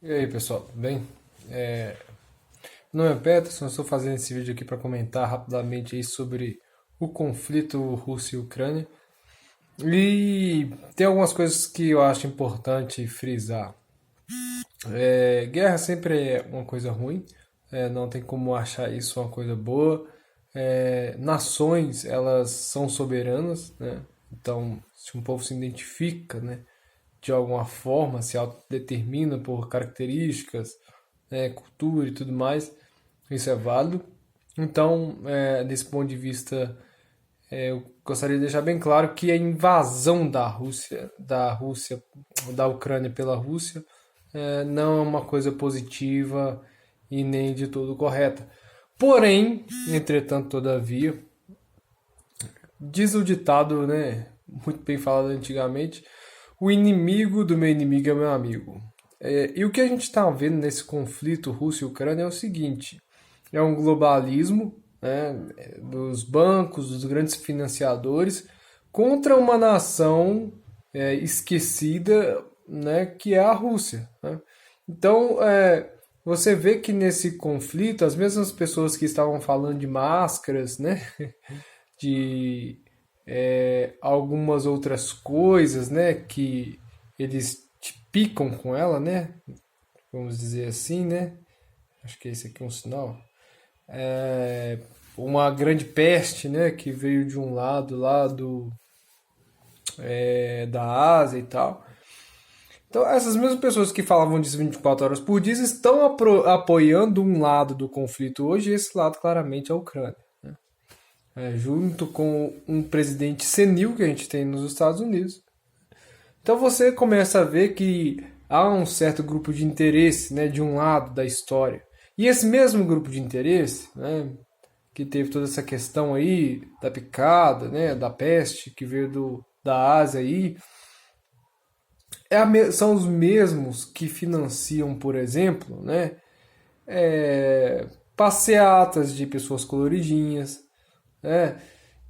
E aí, pessoal, tudo bem? Meu nome é Peterson, estou fazendo esse vídeo aqui para comentar rapidamente aí sobre o conflito Rússia e Ucrânia. E tem algumas coisas que eu acho importante frisar. Guerra sempre é uma coisa ruim, não tem como achar isso uma coisa boa. Nações, elas são soberanas, né? Então, se um povo se identifica, né, de alguma forma, se autodetermina por características, cultura e tudo mais, isso é válido. Então, desse ponto de vista, eu gostaria de deixar bem claro que a invasão da Ucrânia pela Rússia, não é uma coisa positiva e nem de todo correta. Porém, entretanto, todavia, diz o ditado, né, muito bem falado antigamente, o inimigo do meu inimigo é meu amigo. E o que a gente está vendo nesse conflito Rússia e Ucrânia é o seguinte: é um globalismo, né, dos bancos, dos grandes financiadores, contra uma nação esquecida, né, que é a Rússia. Né? Então, você vê que nesse conflito, as mesmas pessoas que estavam falando de máscaras, né, de algumas outras coisas, né, que eles te picam com ela, né, vamos dizer assim, né, acho que esse aqui é um sinal, uma grande peste, né, que veio de um lado lá da Ásia e tal. Então, essas mesmas pessoas que falavam disso 24 horas por dia estão apoiando um lado do conflito hoje, e esse lado claramente é a Ucrânia. Junto com um presidente senil que a gente tem nos Estados Unidos. Então você começa a ver que há um certo grupo de interesse, né, de um lado da história. E esse mesmo grupo de interesse, né, que teve toda essa questão aí da picada, né, da peste que veio da Ásia aí, são os mesmos que financiam, por exemplo, né, passeatas de pessoas coloridinhas, né,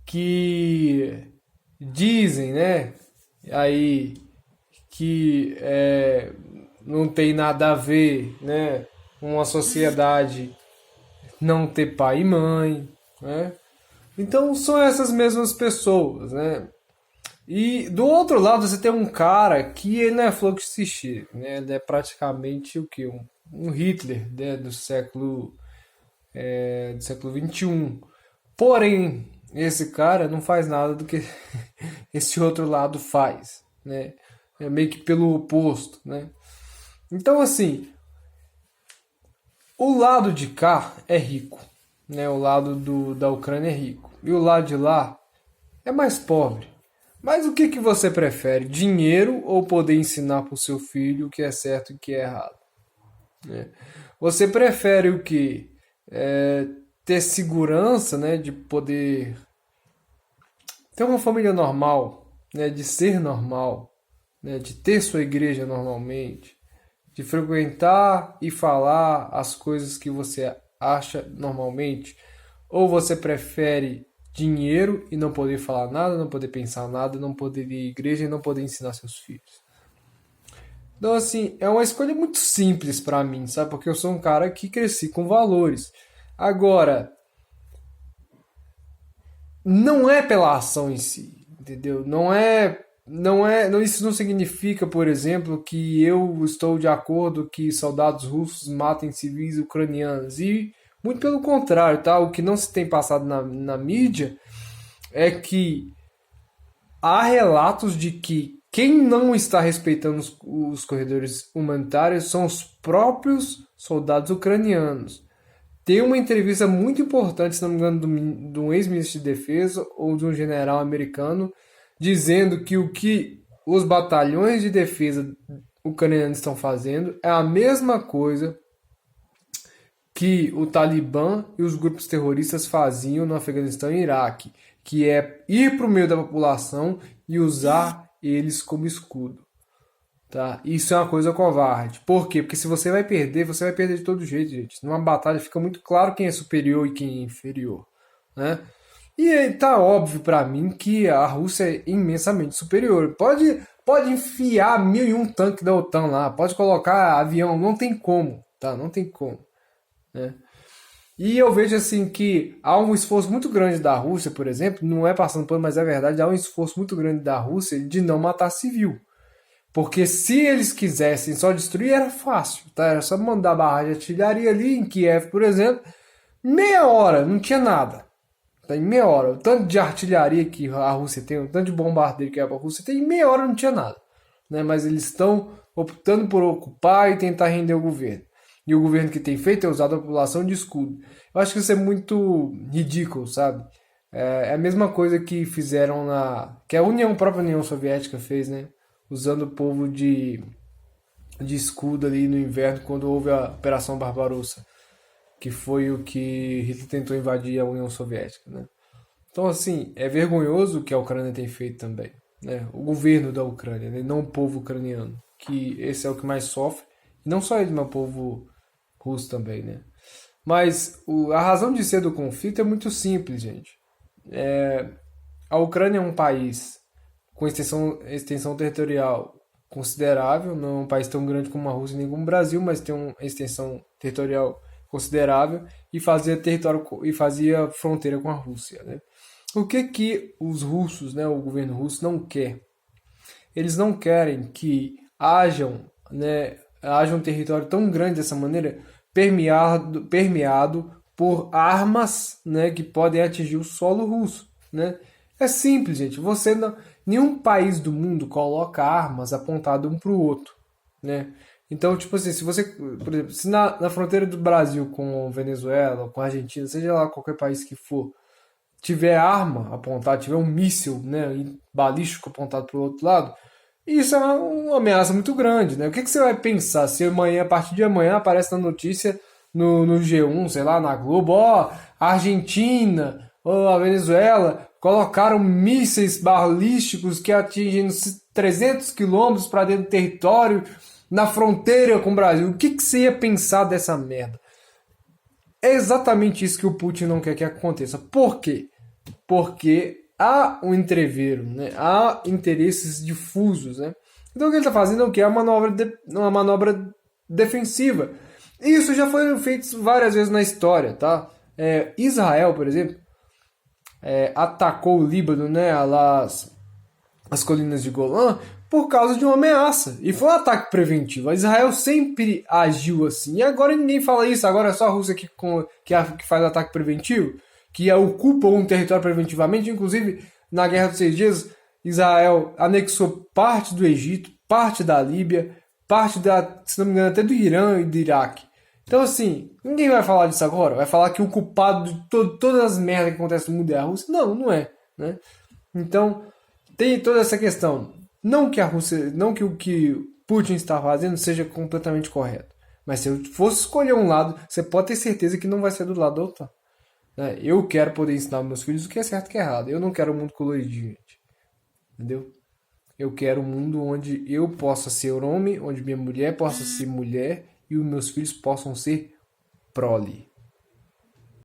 que dizem, né, aí que não tem nada a ver, né, uma sociedade não ter pai e mãe, né? Então são essas mesmas pessoas, né? E do outro lado você tem um cara que ele não é flor que se cheira, né? Ele é praticamente o que um Hitler, né, do século 21. Porém, esse cara não faz nada do que esse outro lado faz, né? É meio que pelo oposto, né? Então, assim, o lado de cá é rico, né? O lado da Ucrânia é rico. E o lado de lá é mais pobre. Mas o que você prefere? Dinheiro ou poder ensinar para o seu filho o que é certo e o que é errado? Né? Você prefere o que? Ter segurança, né? De poder ter uma família normal, né? De ser normal, né? De ter sua igreja normalmente, de frequentar e falar as coisas que você acha normalmente, ou você prefere dinheiro e não poder falar nada, não poder pensar nada, não poder ir à igreja e não poder ensinar seus filhos? Então, assim, é uma escolha muito simples para mim, sabe? Porque eu sou um cara que cresci com valores. Agora, não é pela ação em si, entendeu? Isso não significa, por exemplo, que eu estou de acordo que soldados russos matem civis ucranianos. E muito pelo contrário, tá? O que não se tem passado na mídia é que há relatos de que quem não está respeitando os corredores humanitários são os próprios soldados ucranianos. Tem uma entrevista muito importante, se não me engano, de um ex-ministro de defesa ou de um general americano, dizendo que o que os batalhões de defesa ucranianos estão fazendo é a mesma coisa que o Talibã e os grupos terroristas faziam no Afeganistão e Iraque, que é ir para o meio da população e usar eles como escudo. Tá? Isso é uma coisa covarde. Por quê? Porque se você vai perder de todo jeito, gente. Numa batalha fica muito claro quem é superior e quem é inferior. Né? E aí tá óbvio para mim que a Rússia é imensamente superior. Pode enfiar 1001 tanques da OTAN lá, pode colocar avião, não tem como, tá? Não tem como, né? E eu vejo assim que há um esforço muito grande da Rússia, por exemplo, não é passando pano, mas é verdade, há um esforço muito grande da Rússia de não matar civil. Porque se eles quisessem só destruir, era fácil, tá? Era só mandar barragem de artilharia ali em Kiev, por exemplo, meia hora, não tinha nada. Tá, em meia hora. O tanto de artilharia que a Rússia tem, o tanto de bombardeio que a Rússia tem, em meia hora não tinha nada. Né? Mas eles estão optando por ocupar e tentar render o governo. E o governo que tem feito é usado a população de escudo. Eu acho que isso é muito ridículo, sabe? É a mesma coisa que fizeram que a própria União Soviética fez, né? Usando o povo de escudo ali no inverno quando houve a Operação Barbarossa, que foi o que Hitler tentou invadir a União Soviética, né? Então, assim, é vergonhoso o que a Ucrânia tem feito também, né? O governo da Ucrânia, né? Não o povo ucraniano, que esse é o que mais sofre, e não só ele, mas o povo russo também, né? Mas a razão de ser do conflito é muito simples, gente. A Ucrânia é um país com extensão territorial considerável, não é um país tão grande como a Rússia nem como o Brasil, mas tem uma extensão territorial considerável e fazia fronteira com a Rússia, né? O que os russos, né, o governo russo não quer? Eles não querem que haja um território tão grande dessa maneira permeado por armas, né, que podem atingir o solo russo, né? É simples, gente. Nenhum país do mundo coloca armas apontadas um para o outro, né? Então, tipo assim, se você, por exemplo, se na fronteira do Brasil com Venezuela, com a Argentina, seja lá qualquer país que for, tiver arma apontada, tiver um míssil, né, balístico apontado para o outro lado, isso é uma ameaça muito grande, né? O que você vai pensar se amanhã, a partir de amanhã, aparece na notícia no G1, sei lá, na Globo, ó, a Argentina, ou a Venezuela colocaram mísseis balísticos que atingem 300 quilômetros para dentro do território, na fronteira com o Brasil. O que você ia pensar dessa merda? É exatamente isso que o Putin não quer que aconteça. Por quê? Porque há um entreveiro, né? Há interesses difusos, né? Então o que ele está fazendo é o quê? É uma manobra defensiva. E isso já foi feito várias vezes na história, tá? Israel, por exemplo, atacou o Líbano, né? As colinas de Golã, por causa de uma ameaça. E foi um ataque preventivo. A Israel sempre agiu assim. E agora ninguém fala isso. Agora é só a Rússia que faz ataque preventivo, que ocupa um território preventivamente. Inclusive, na Guerra dos 6 Dias, Israel anexou parte do Egito, parte da Líbia, se não me engano, até do Irã e do Iraque. Então, assim, ninguém vai falar disso agora. Vai falar que o culpado de todas as merdas que acontecem no mundo é a Rússia. Não, não é, né? Então, tem toda essa questão. Não que a Rússia, não que o que Putin está fazendo seja completamente correto. Mas se eu fosse escolher um lado, você pode ter certeza que não vai ser do lado da OTAN. Né? Eu quero poder ensinar aos meus filhos o que é certo e o que é errado. Eu não quero um mundo coloridinho, gente. Entendeu? Eu quero um mundo onde eu possa ser homem, onde minha mulher possa ser mulher e os meus filhos possam ser prole.